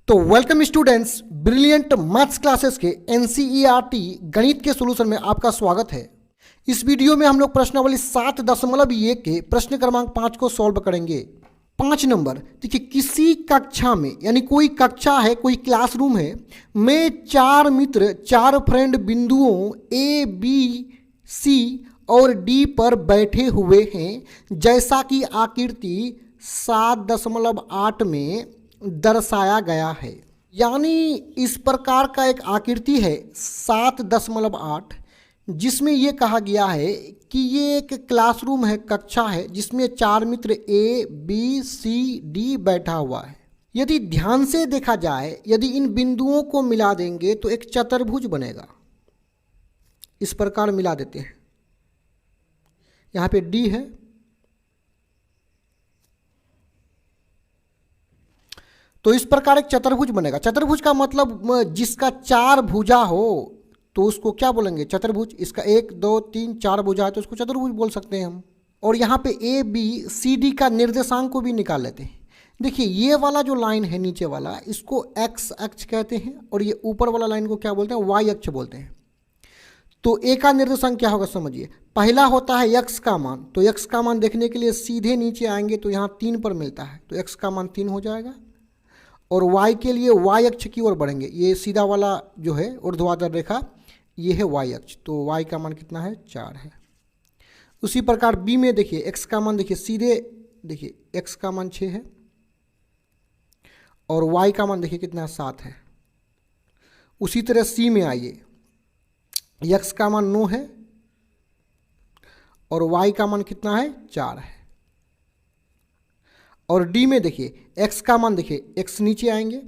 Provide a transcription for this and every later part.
तो welcome students, brilliant maths classes के NCERT गणित के सॉल्यूशन में आपका स्वागत है। इस वीडियो में हम लोग प्रश्नावली 7.1 के प्रश्न क्रमांक 5 को सॉल्व करेंगे। 5 नंबर देखिए, किसी कक्षा में यानी कोई कक्षा है, कोई क्लासरूम है में 4 मित्र 4 फ्रेंड बिंदुओं ए बी सी और डी पर बैठे हुए हैं, जैसा कि आकृति 7.8 में दर्शाया गया है। यानी इस प्रकार का एक आकृति है 7.8, जिसमें ये कहा गया है कि ये एक क्लासरूम है, कक्षा है, जिसमें 4 मित्र ए बी सी डी बैठा हुआ है। यदि ध्यान से देखा जाए, यदि इन बिंदुओं को मिला देंगे तो एक चतुर्भुज बनेगा। इस प्रकार मिला देते हैं, यहाँ पे डी है, तो इस प्रकार एक चतुर्भुज बनेगा। चतुर्भुज का मतलब जिसका 4 भुजा हो तो उसको क्या बोलेंगे? चतुर्भुज। इसका 1 2 3 4 भुजा है तो उसको चतुर्भुज बोल सकते हैं हम। और यहाँ पे ए बी सी डी का निर्देशांक को भी निकाल लेते हैं। देखिए, ये वाला जो लाइन है नीचे वाला, इसको एक्स अक्ष कहते हैं, और ये ऊपर वाला लाइन को क्या बोलते हैं? वाई अक्ष बोलते हैं। तो ए का निर्देशांक क्या होगा समझिए। पहला होता है यक्स का मान, तो यक्स का मान देखने के लिए सीधे नीचे आएंगे तो यहाँ 3 पर मिलता है, तो यक्स का मान 3 हो जाएगा। और y के लिए y अक्ष की ओर बढ़ेंगे, ये सीधा वाला जो है ऊर्ध्वाधर रेखा, ये है y अक्ष, तो y का मान कितना है? 4 है। उसी प्रकार b में देखिए, x का मान देखिए सीधे, देखिए x का मान 6 है और y का मान देखिए कितना है? 7 है। उसी तरह c में आइए, x का मान 9 है और y का मान कितना है? 4 है। और डी में देखिए, x का मान देखिए, x नीचे आएंगे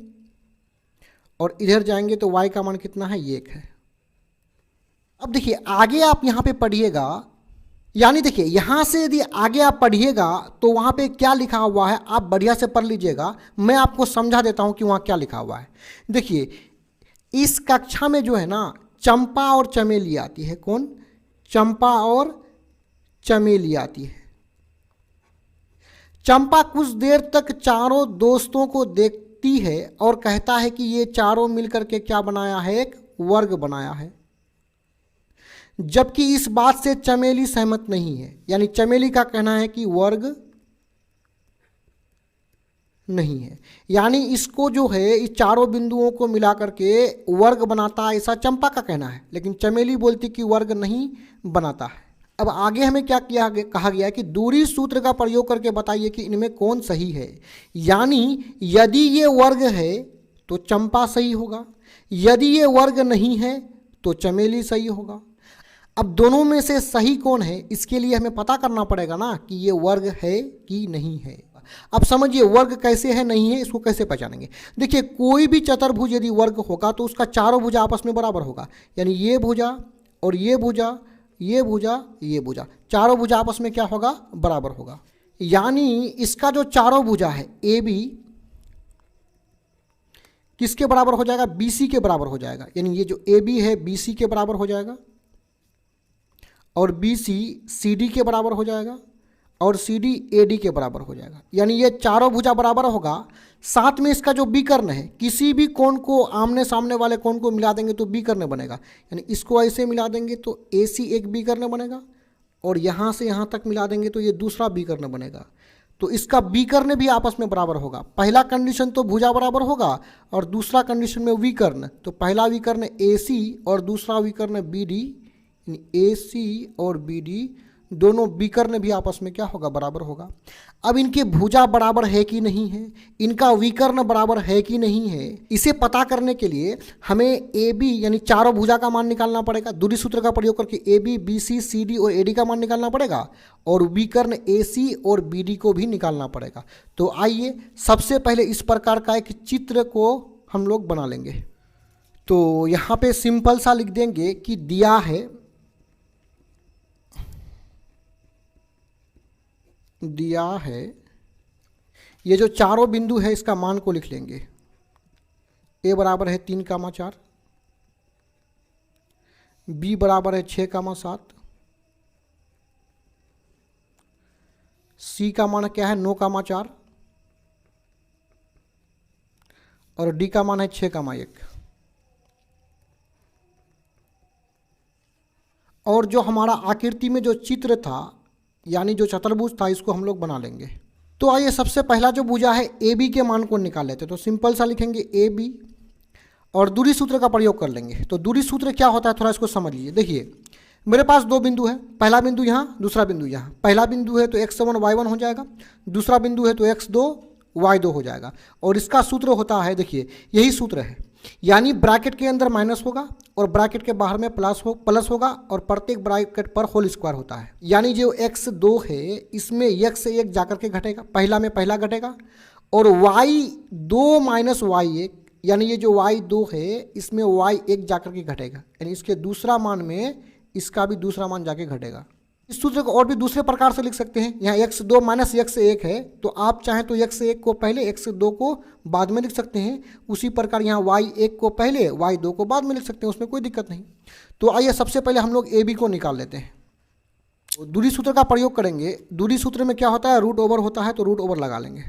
और इधर जाएंगे तो y का मान कितना है? 1 है। अब देखिए आगे आप यहाँ पे पढ़िएगा, यानी देखिए यहाँ से यदि आगे आप पढ़िएगा तो वहाँ पे क्या लिखा हुआ है आप बढ़िया से पढ़ लीजिएगा। मैं आपको समझा देता हूँ कि वहाँ क्या लिखा हुआ है। देखिए, इस कक्षा में जो है ना, चंपा और चमेली आती है। कौन? चंपा और चमेली आती है। चंपा कुछ देर तक चारों दोस्तों को देखती है और कहता है कि ये चारों मिलकर के क्या बनाया है? एक वर्ग बनाया है। जबकि इस बात से चमेली सहमत नहीं है, यानी चमेली का कहना है कि वर्ग नहीं है, यानी इसको जो है इस चारों बिंदुओं को मिलाकर के वर्ग बनाता है, ऐसा चंपा का कहना है। लेकिन चमेली बोलती कि वर्ग नहीं बनाता है। अब आगे हमें क्या कहा गया है कि दूरी सूत्र का प्रयोग करके बताइए कि इनमें कौन सही है। यानी यदि ये वर्ग है तो चंपा सही होगा, यदि ये वर्ग नहीं है तो चमेली सही होगा। अब दोनों में से सही कौन है, इसके लिए हमें पता करना पड़ेगा ना कि ये वर्ग है कि नहीं है। अब समझिए वर्ग कैसे है, नहीं है, इसको कैसे पहचानेंगे। देखिए, कोई भी चतुर्भुज यदि वर्ग होगा तो उसका चारों भुजा आपस में बराबर होगा, यानी ये भुजा और ये भुजा, ये भुजा, ये भुजा, चारों भुजा आपस में क्या होगा? बराबर होगा। यानी इसका जो चारों भुजा है ए बी किसके बराबर हो जाएगा? बी सी के बराबर हो जाएगा। यानी ये जो ए बी है बी सी के बराबर हो जाएगा और बी सी सी डी के बराबर हो जाएगा और सी डी ए डी के बराबर हो जाएगा। यानी ये चारों भुजा बराबर होगा। साथ में इसका जो विकर्ण है, किसी भी कोण को, आमने सामने वाले कोण को मिला देंगे तो विकर्ण बनेगा। यानी इसको ऐसे मिला देंगे तो ए सी एक विकर्ण बनेगा और यहाँ से यहाँ तक मिला देंगे तो ये दूसरा विकर्ण बनेगा। तो इसका विकर्ण भी आपस में बराबर होगा। पहला कंडीशन तो भुजा बराबर होगा और दूसरा कंडीशन में विकर्ण, तो पहला विकर्ण ए सी और दूसरा विकर्ण बी डी, ए सी और बी डी दोनों विकर्ण भी आपस में क्या होगा? बराबर होगा। अब इनके भुजा बराबर है कि नहीं है, इनका विकर्ण बराबर है कि नहीं है, इसे पता करने के लिए हमें ए बी यानी चारों भुजा का मान निकालना पड़ेगा। दूरी सूत्र का प्रयोग करके A B B C C D और ए डी का मान निकालना पड़ेगा और विकर्ण ए सी और बी डी को भी निकालना पड़ेगा। तो आइए सबसे पहले इस प्रकार का एक चित्र को हम लोग बना लेंगे। तो यहाँ पे सिंपल सा लिख देंगे कि दिया है, ये जो चारों बिंदु है इसका मान को लिख लेंगे। ए बराबर है 3,4, बी बराबर है 6,7, सी का मान क्या है? 9,4 और डी का मान है 6,1। और जो हमारा आकृति में जो चित्र था यानी जो चतुर्भुज था इसको हम लोग बना लेंगे। तो आइए सबसे पहला जो भुजा है ए बी के मान को निकाल लेते हैं। तो सिंपल सा लिखेंगे ए बी और दूरी सूत्र का प्रयोग कर लेंगे। तो दूरी सूत्र क्या होता है थोड़ा इसको समझ लीजिए। देखिए मेरे पास दो बिंदु है, पहला बिंदु यहाँ, दूसरा बिंदु यहाँ। पहला बिंदु है तो x1 y1 हो जाएगा, दूसरा बिंदु है तो x2 y2 हो जाएगा। और इसका सूत्र होता है, देखिए यही सूत्र है, यानी ब्रैकेट के अंदर माइनस होगा और ब्रैकेट के बाहर में प्लस होगा और प्रत्येक ब्रैकेट पर होल स्क्वायर होता है। यानी जो x2 है इसमें x1 जाकर के घटेगा, पहला में पहला घटेगा, और y2 माइनस y1 यानी ये जो y2 है इसमें y1 जाकर के घटेगा, यानी इसके दूसरा मान में इसका भी दूसरा मान जाके घटेगा। इस सूत्र को और भी दूसरे प्रकार से लिख सकते हैं। यहाँ x2 माइनस x1 है तो आप चाहें तो x1 को पहले x2 को बाद में लिख सकते हैं। उसी प्रकार यहाँ y1 को पहले y2 को बाद में लिख सकते हैं, उसमें कोई दिक्कत नहीं। तो आइए सबसे पहले हम लोग ए बी को निकाल लेते हैं। तो दूरी सूत्र का प्रयोग करेंगे। दूरी सूत्र में क्या होता है, रूट ओवर होता है, तो रूट ओवर लगा लेंगे,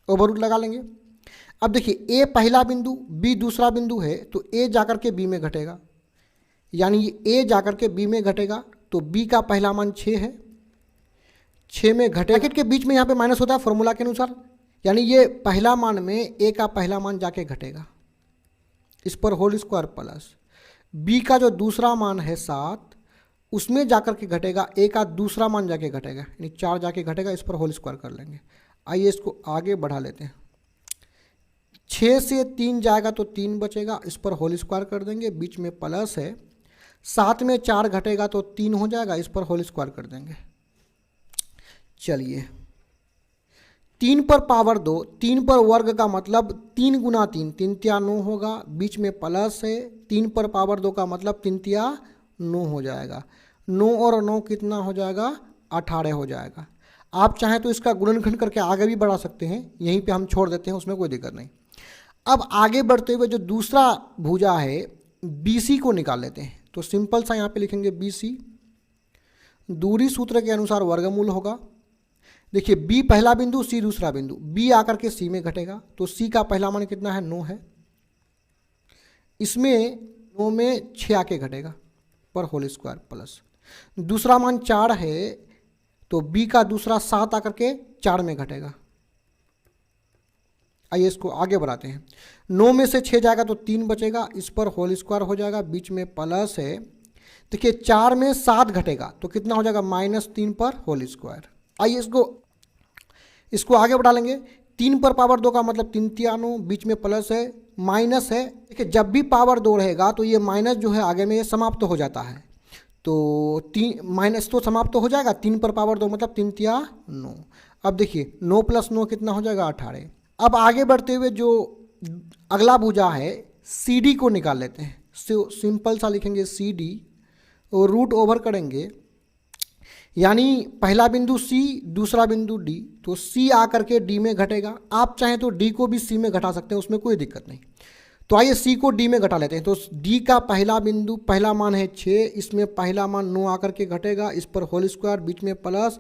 ओवर रूट लगा लेंगे। अब देखिए ए पहला बिंदु, बी दूसरा बिंदु है, तो ए जाकर के बी में घटेगा, यानी ए जाकर के बी में घटेगा। तो बी का पहला मान 6 है, 6 में घटे, ब्रैकेट के बीच में यहाँ पे माइनस होता है फॉर्मूला के अनुसार, यानी ये पहला मान में ए का पहला मान जाके घटेगा, इस पर होल स्क्वायर प्लस बी का जो दूसरा मान है 7 उसमें जाकर के घटेगा, ए का दूसरा मान जाके घटेगा, यानी 4 जाके घटेगा, इस पर होल स्क्वायर कर लेंगे। आइए इसको आगे बढ़ा लेते हैं। 6 से 3 जाएगा तो 3 बचेगा, इस पर होल स्क्वायर कर देंगे, बीच में प्लस है। 7 में 4 घटेगा तो 3 हो जाएगा, इस पर होल स्क्वायर कर देंगे। चलिए 3 पर पावर 2, 3 पर वर्ग का मतलब 3 गुना 3, 3 तिया 9 होगा, बीच में प्लस है। 3 पर पावर 2 का मतलब 3 तिया 9 हो जाएगा। 9 और 9 कितना हो जाएगा, 18 हो जाएगा। आप चाहें तो इसका गुणनखंड करके आगे भी बढ़ा सकते हैं, यहीं पे हम छोड़ देते हैं, उसमें कोई दिक्कत नहीं। अब आगे बढ़ते हुए जो दूसरा भुजा है BC को निकाल लेते हैं। तो सिंपल सा यहाँ पे लिखेंगे BC, दूरी सूत्र के अनुसार वर्गमूल होगा। देखिए B पहला बिंदु, C दूसरा बिंदु, B आकर के C में घटेगा, तो C का पहला मान कितना है, 9 है, इसमें 9 में 6 आके घटेगा, पर होल स्क्वायर प्लस दूसरा मान 4 है, तो B का दूसरा 7 आकर के 4 में घटेगा। आइए इसको आगे बढ़ाते हैं। 9 में से 6 जाएगा तो 3 बचेगा, इस पर होल स्क्वायर हो जाएगा, बीच में प्लस है। देखिए 4 में 7 घटेगा तो कितना हो जाएगा, -3 पर होल स्क्वायर। आइए इसको आगे बढ़ा लेंगे। 3 पर पावर 2 का मतलब 3 तिया 9, बीच में प्लस है, माइनस है। देखिए जब भी पावर 2 रहेगा तो ये माइनस जो है आगे में ये समाप्त हो जाता है, तो 3 माइनस तो समाप्त हो जाएगा। 3 पर पावर 2 मतलब 3 तिया 9। अब देखिए 9 + 9 कितना हो जाएगा, 18। अब आगे बढ़ते हुए जो अगला भुजा है CD को निकाल लेते हैं। सिंपल सा लिखेंगे CD और रूट ओवर करेंगे, यानी पहला बिंदु C दूसरा बिंदु D, तो C आकर के D में घटेगा। आप चाहें तो D को भी C में घटा सकते हैं, उसमें कोई दिक्कत नहीं। तो आइए C को D में घटा लेते हैं। तो D का पहला बिंदु, पहला मान है 6, इसमें पहला मान 9 आकर के घटेगा, इस पर होल स्क्वायर, बीच में प्लस।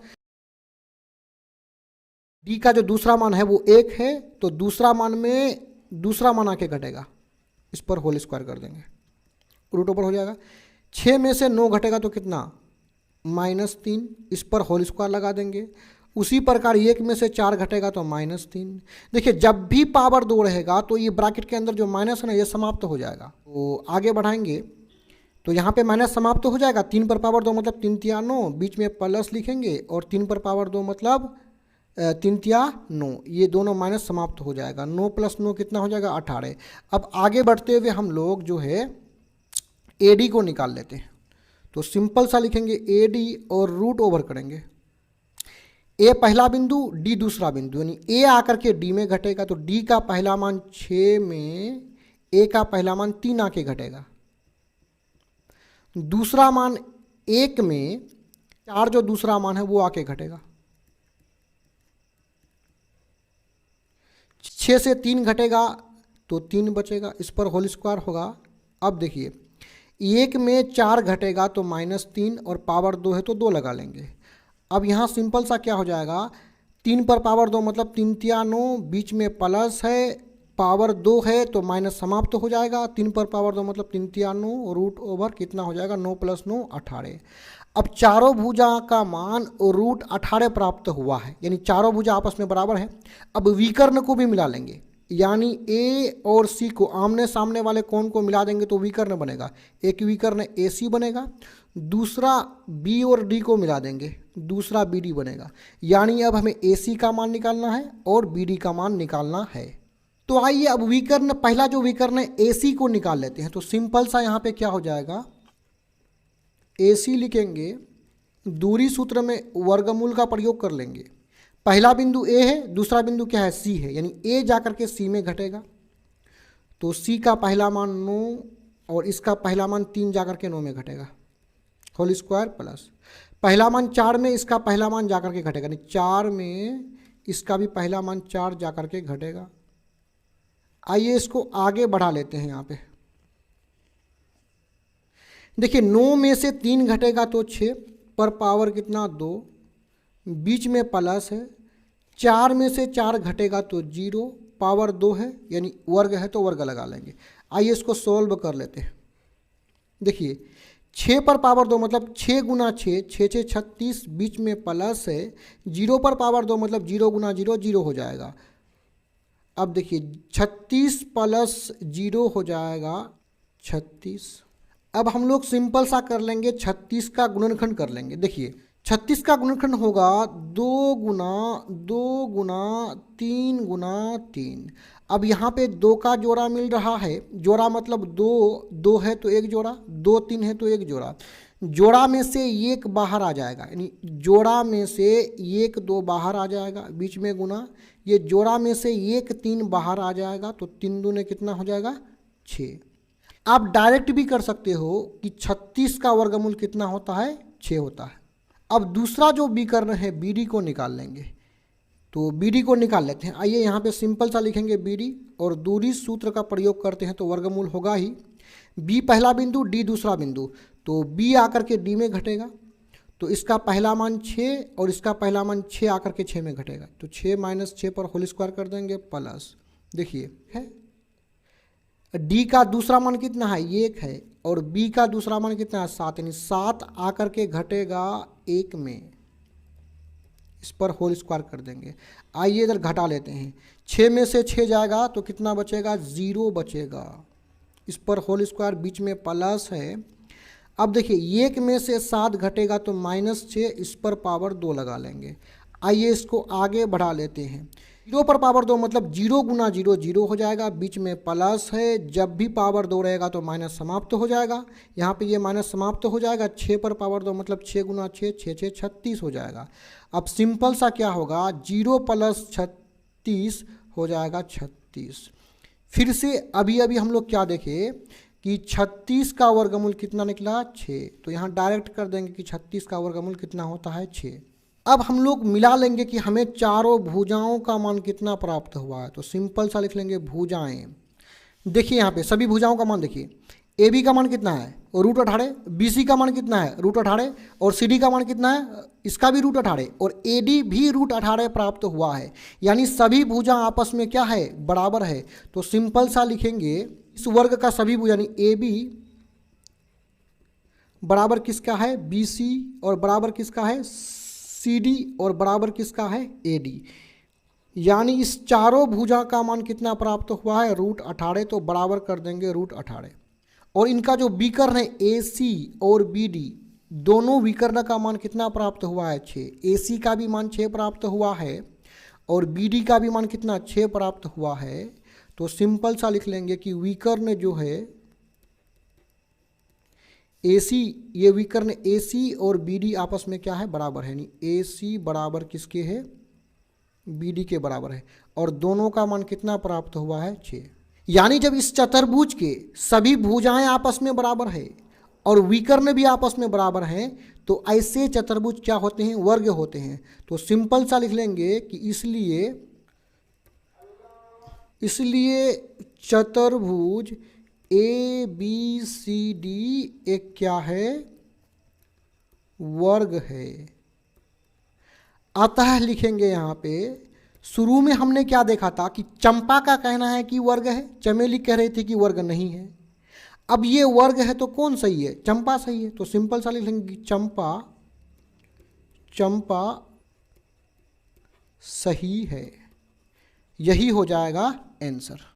D का जो दूसरा मान है वो 1 है, तो दूसरा मान में दूसरा मान आके घटेगा, इस पर होल स्क्वायर कर देंगे, रूट ओवर हो जाएगा। 6 में से 9 घटेगा तो कितना, -3, इस पर होल स्क्वायर लगा देंगे। उसी प्रकार 1 में से 4 घटेगा तो -3। देखिए जब भी पावर 2 रहेगा तो ये ब्रैकेट के अंदर जो माइनस है ना ये समाप्त हो जाएगा। तो आगे बढ़ाएंगे तो यहाँ पे माइनस समाप्त हो जाएगा। 3 पर पावर 2 मतलब 3 तिया 9, बीच में प्लस लिखेंगे, और 3 पर पावर 2 मतलब 3 तिया 9, ये दोनों माइनस समाप्त हो जाएगा। 9 + 9 कितना हो जाएगा, 18। अब आगे बढ़ते हुए हम लोग जो है AD को निकाल लेते हैं। तो सिंपल सा लिखेंगे AD और रूट ओवर करेंगे। A पहला बिंदु, D दूसरा बिंदु, यानी A आकर के D में घटेगा, तो D का पहला मान 6 में A का पहला मान 3 आके घटेगा। दूसरा मान 1 में 4 जो दूसरा मान है वो आके घटेगा। 6 से 3 घटेगा तो 3 बचेगा, इस पर होल स्क्वायर होगा। अब देखिए 1 में 4 घटेगा तो -3, और पावर 2 है तो 2 लगा लेंगे। अब यहाँ सिंपल सा क्या हो जाएगा, 3 पर पावर 2 मतलब 3 तिया 9, बीच में प्लस है, पावर 2 है तो माइनस समाप्त तो हो जाएगा, 3 पर पावर 2 मतलब 3 तिया 9 रूट ओवर कितना हो जाएगा 9 + 9 18। अब चारों भुजा का मान रूट 18 प्राप्त हुआ है, यानी चारों भुजा आपस में बराबर है। अब विकर्ण को भी मिला लेंगे, यानी ए और सी को आमने सामने वाले कोण को मिला देंगे तो विकर्ण बनेगा। एक विकर्ण ए सी बनेगा, दूसरा बी और डी को मिला देंगे, दूसरा बी डी बनेगा। यानी अब हमें ए सी का मान निकालना है और बी डी का मान निकालना है। तो आइए अब विकर्ण, पहला जो विकर्ण है ए सी को निकाल लेते हैं। तो सिंपल सा यहाँ पे क्या हो जाएगा, ए सी लिखेंगे, दूरी सूत्र में वर्गमूल का प्रयोग कर लेंगे। पहला बिंदु ए है, दूसरा बिंदु क्या है सी है, यानी ए जाकर के सी में घटेगा। तो सी का पहला मान 9 और इसका पहला मान 3 जाकर के 9 में घटेगा, होल स्क्वायर प्लस पहला मान 4 में, इसका पहला मान जाकर के घटेगा, यानी 4 में इसका भी पहला मान 4 जाकर के घटेगा। आइए इसको आगे बढ़ा लेते हैं। यहाँ पे देखिए 9 में से 3 घटेगा तो 6 पर पावर कितना 2, बीच में प्लस है। 4 में से 4 घटेगा तो 0, पावर 2 है यानी वर्ग है तो वर्ग लगा लेंगे। आइए इसको सोल्व कर लेते हैं। देखिए 6 पर पावर 2 मतलब 6 गुना 6, 6 6 36, बीच में प्लस है। 0 पर पावर 2 मतलब 0 गुना 0 0 हो जाएगा। अब देखिए 36 + 0 हो जाएगा 36। अब हम लोग सिंपल सा कर लेंगे, 36 का गुणनखंड कर लेंगे। देखिए 36 का गुणनखंड होगा 2 गुना 2 गुना 3 गुना 3। अब यहाँ पे 2 का जोड़ा मिल रहा है, जोड़ा मतलब 2 है तो एक जोड़ा, 2 3 है तो एक जोड़ा। जोड़ा में से एक बाहर आ जाएगा, यानी जोड़ा में से 1 2 बाहर आ जाएगा, बीच में गुना। ये जोड़ा में से 1 3 बाहर आ जाएगा तो 3 दूने कितना हो जाएगा 6। आप डायरेक्ट भी कर सकते हो कि 36 का वर्गमूल कितना होता है 6 होता है। अब दूसरा जो विकर्ण है बी डी को निकाल लेंगे। तो बी डी को निकाल लेते हैं। आइए यहाँ पे सिंपल सा लिखेंगे बी डी और दूरी सूत्र का प्रयोग करते हैं तो वर्गमूल होगा ही। बी पहला बिंदु, डी दूसरा बिंदु, तो बी आकर के डी में घटेगा तो इसका पहला मान 6 और इसका पहला मान 6 आकर के 6 में घटेगा। तो 6 - 6 पर होल स्क्वायर कर देंगे प्लस, देखिए है डी का दूसरा मान कितना है 1 है और बी का दूसरा मान कितना है 7, यानी 7 आकर के घटेगा 1 में। इस पर होल स्क्वायर कर देंगे। आइए इधर घटा लेते हैं, 6 में से 6 जाएगा तो कितना बचेगा 0 बचेगा। इस पर होल स्क्वायर, बीच में प्लस है। अब देखिए 1 में से 7 घटेगा तो -6, इस पर पावर 2 लगा लेंगे। आइए इसको आगे बढ़ा लेते हैं। 0 पर पावर 2 मतलब 0 गुना 0 0 हो जाएगा, बीच में प्लस है। जब भी पावर 2 रहेगा तो माइनस समाप्त हो जाएगा, यहाँ पे ये माइनस समाप्त हो जाएगा। 6 पर पावर 2 मतलब 6 गुना 6 6 6 36 हो जाएगा। अब सिंपल सा क्या होगा 0 + 36 हो जाएगा 36। फिर से अभी हम लोग क्या देखें कि 36 का वर्गमूल कितना निकला 6, तो यहाँ डायरेक्ट कर देंगे कि 36 का वर्गमूल कितना होता है 6। अब हम लोग मिला लेंगे कि हमें चारों भुजाओं का मान कितना प्राप्त हुआ है। तो सिंपल सा लिख लेंगे भुजाएं। देखिए यहाँ पे सभी भुजाओं का मान देखिए, ए बी का मान कितना है √18, बी सी का मान कितना है √18 और सी डी का मान कितना है इसका भी √18 और ए डी भी √18 प्राप्त हुआ है। यानी सभी भुजा आपस में क्या है बराबर है। तो सिंपल सा लिखेंगे इस वर्ग का सभी भुजा यानी ए बी बराबर किसका है बी सी और बराबर किसका है सी डी और बराबर किसका है ए डी। यानी इस चारों भुजा का मान कितना प्राप्त हुआ है √18, तो बराबर कर देंगे √18। और इनका जो विकर्ण है ए सी और बी डी, दोनों विकर्ण का मान कितना प्राप्त हुआ है 6। ए सी का भी मान 6 प्राप्त हुआ है और बी डी का भी मान कितना 6 प्राप्त हुआ है। तो सिंपल सा लिख लेंगे कि विकर्ण जो है ए सी, ये विकर्ण ए सी और बी डी आपस में क्या है बराबर है, यानी ए सी बराबर किसके है बी डी के बराबर है और दोनों का मान कितना प्राप्त हुआ है 6। यानी जब इस चतुर्भुज के सभी भुजाएं आपस में बराबर है और विकर्ण भी आपस में बराबर हैं तो ऐसे चतुर्भुज क्या होते हैं वर्ग होते हैं। तो सिंपल सा लिख लेंगे कि इसलिए चतुर्भुज ए बी सी डी एक क्या है वर्ग है। अतः लिखेंगे यहाँ पे शुरू में हमने क्या देखा था कि चंपा का कहना है कि वर्ग है, चमेली कह रही थी कि वर्ग नहीं है। अब ये वर्ग है तो कौन सही है? चंपा सही है। तो सिंपल सा लिख लेंगे चंपा, चंपा सही है। यही हो जाएगा आंसर।